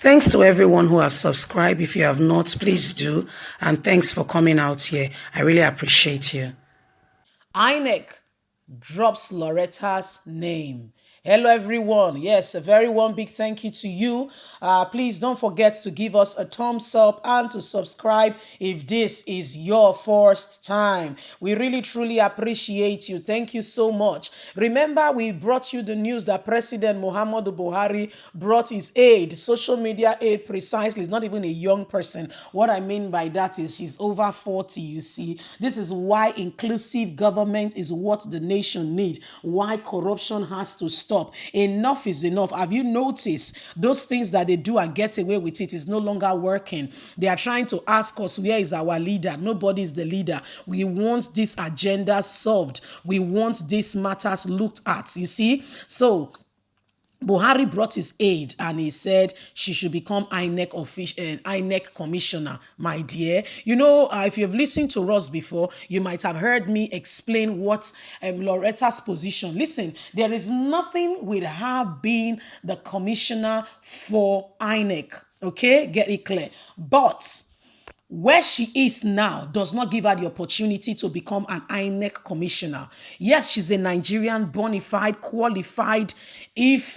Thanks to everyone who have subscribed. If you have not, please do. And thanks for coming out here. I really appreciate you. Inec drops Lauretta's name. Hello, everyone. Yes, a very one big thank you to you. Please don't forget to give us a thumbs up and to subscribe if this is your first time. We really, truly appreciate you. Thank you so much. Remember, we brought you the news that President Muhammadu Buhari brought his aide, social media aide precisely. He's not even a young person. What I mean by that is she's over 40, you see. This is why inclusive government is what the nation needs, why corruption has to stop. Enough is enough. Have you noticed those things that they do and get away with it is no longer working? They are trying to ask us, where is our leader? Nobody is the leader. We want this agenda solved. We want these matters looked at, you see. So Buhari brought his aide and he said she should become Inec Inec commissioner, my dear. You know, if you've listened to us before, you might have heard me explain what Lauretta's position. Listen, there is nothing with her being the commissioner for Inec. Okay, get it clear. But where she is now does not give her the opportunity to become an INEC commissioner. Yes, she's a Nigerian, bona fide, qualified, if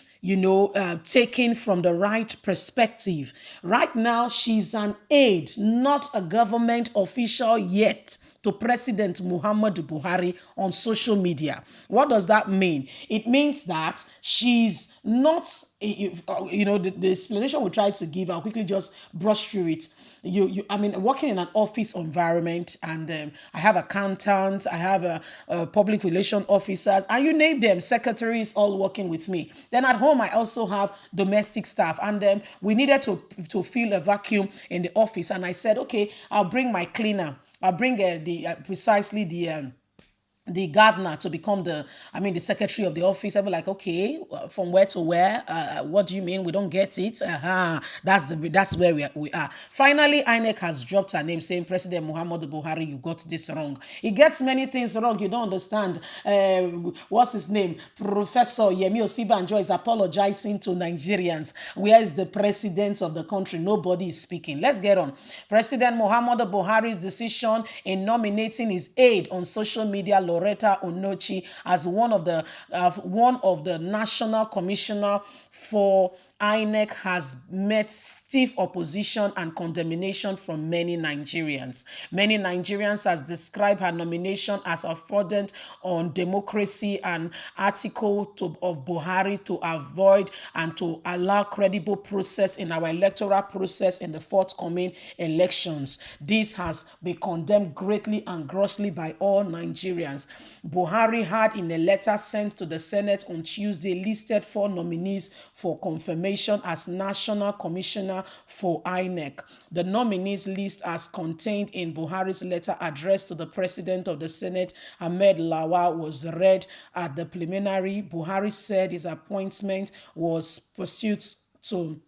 taken from the right perspective. Right now, she's an aide, not a government official yet, to President Muhammadu Buhari on social media. What does that mean? It means that she's not, the explanation we try to give, I'll quickly just brush through it. Working in an office environment, and I have accountants, I have public relation officers, and you name them, secretaries, all working with me. Then at home, I also have domestic staff, and we needed to fill a vacuum in the office, and I said, okay, I'll bring my cleaner. I'll bring the gardener to become the secretary of the office. I'll be like, okay, from where to where? What do you mean? We don't get it. That's where we are. Finally, Inec has dropped her name, saying, President Muhammadu Buhari, you got this wrong. He gets many things wrong. You don't understand. What's his name? Professor Yemi Osibanjo is apologizing to Nigerians. Where is the president of the country? Nobody is speaking. Let's get on. President Muhammadu Buhari's decision in nominating his aide on social media, Laurette Onochi, as one of the national commissioner for INEC, has met stiff opposition and condemnation from many Nigerians. Many Nigerians has described her nomination as a fraudulent on democracy and article of Buhari to avoid and to allow credible process in our electoral process in the forthcoming elections. This has been condemned greatly and grossly by all Nigerians. Buhari had, in a letter sent to the Senate on Tuesday, listed 4 nominees for confirmation as National Commissioner for INEC. The nominees list, as contained in Buhari's letter addressed to the President of the Senate, Ahmed Lawal, was read at the preliminary. Buhari said his appointment was pursuant to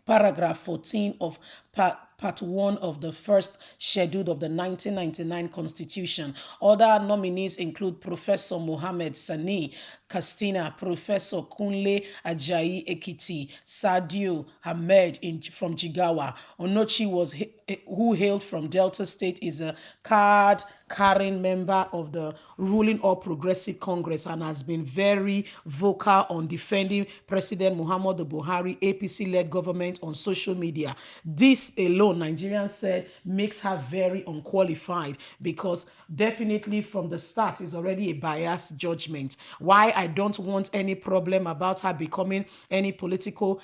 paragraph 14 of Part 1 of the first schedule of the 1999 Constitution. Other nominees include Professor Mohammed Sani Kastina, Professor Kunle Ajayi Ekiti, Sadio Ahmed from Jigawa. Onochi, who hailed from Delta State, is a card-carrying member of the ruling All Progressive Congress and has been very vocal on defending President Muhammadu Buhari APC-led government on social media. This alone, Nigerians said, makes her very unqualified, because definitely from the start is already a biased judgment. Why I don't want any problem about her becoming any political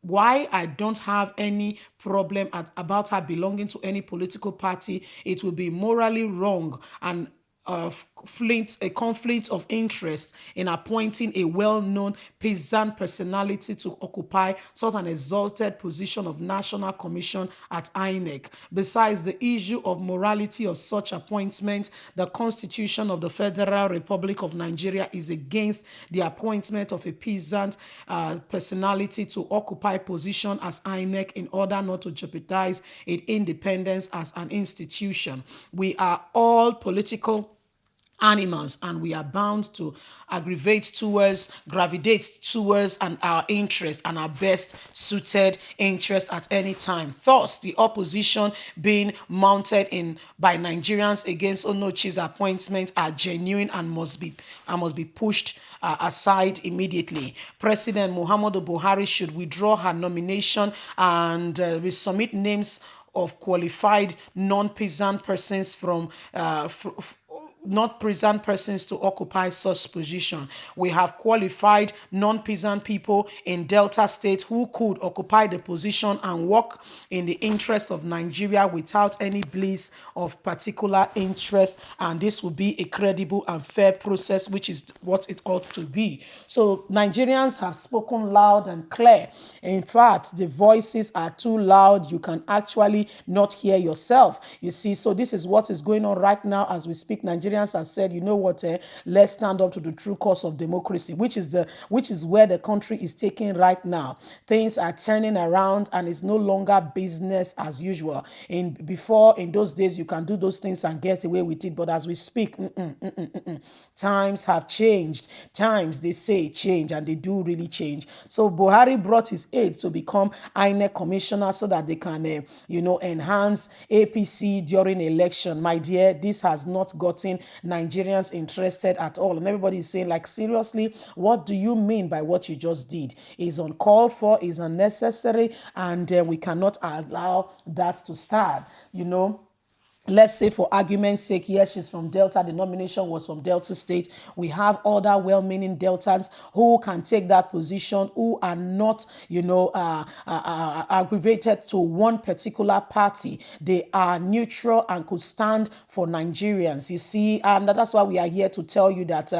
why I don't have any problem about her belonging to any political party. It will be morally wrong and a conflict of interest in appointing a well-known peasant personality to occupy such an exalted position of national commission at INEC. Besides the issue of morality of such appointment, the Constitution of the Federal Republic of Nigeria is against the appointment of a peasant personality to occupy position as INEC in order not to jeopardize its independence as an institution. We are all political animals, and we are bound to gravitate towards and our interest and our best suited interest at any time. Thus, the opposition being mounted in by Nigerians against Onochi's appointment are genuine and must be pushed aside immediately. President Muhammadu Buhari should withdraw her nomination and resubmit names of qualified non-peasant persons from not present persons to occupy such position. We have qualified non-peasant people in Delta State who could occupy the position and work in the interest of Nigeria without any bliss of particular interest, and this will be a credible and fair process, which is what it ought to be. So Nigerians have spoken loud and clear. In fact, the voices are too loud. You can actually not hear yourself. You see, so this is what is going on right now as we speak. Nigerians have said, you know what, let's stand up to the true cause of democracy, which is where the country is taking right now. Things are turning around and it's no longer business as usual. In those days, you can do those things and get away with it, but as we speak, times have changed. Times, they say, change, and they do really change. So Buhari brought his aides to become Inec commissioner so that they can enhance APC during election. My dear, this has not gotten Nigerians interested at all. And everybody is saying, like, seriously, what do you mean by what you just did? Is uncalled for, is unnecessary, and we cannot allow that to stand. Let's say for argument's sake, yes, she's from Delta. The nomination was from Delta State. We have other well-meaning Deltans who can take that position, who are not, aggravated to one particular party. They are neutral and could stand for Nigerians. You see, and that's why we are here to tell you that,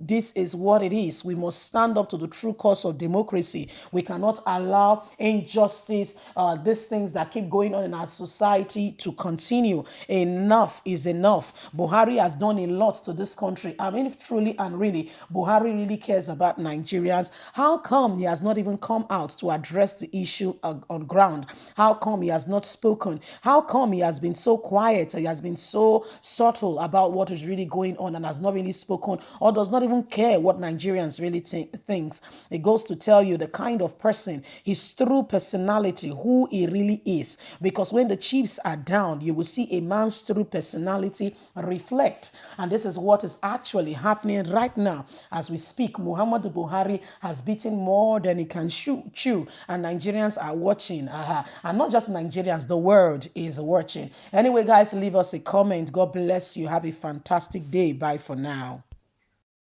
this is what it is. We must stand up to the true cause of democracy. We cannot allow injustice, these things that keep going on in our society to continue. Enough is enough. Buhari has done a lot to this country. I mean, if truly and really Buhari really cares about Nigerians, how come he has not even come out to address the issue on ground? How come he has not spoken? How come he has been so quiet? He has been so subtle about what is really going on and has not really spoken, or does not even care what Nigerians really thinks? It goes to tell you the kind of person, his true personality, who he really is. Because when the chiefs are down, you will see a man's true personality reflect. And this is what is actually happening right now as we speak. Muhammadu Buhari has beaten more than he can chew, and Nigerians are watching. And not just Nigerians, the world is watching. Anyway, guys, leave us a comment. God bless you. Have a fantastic day. Bye for now.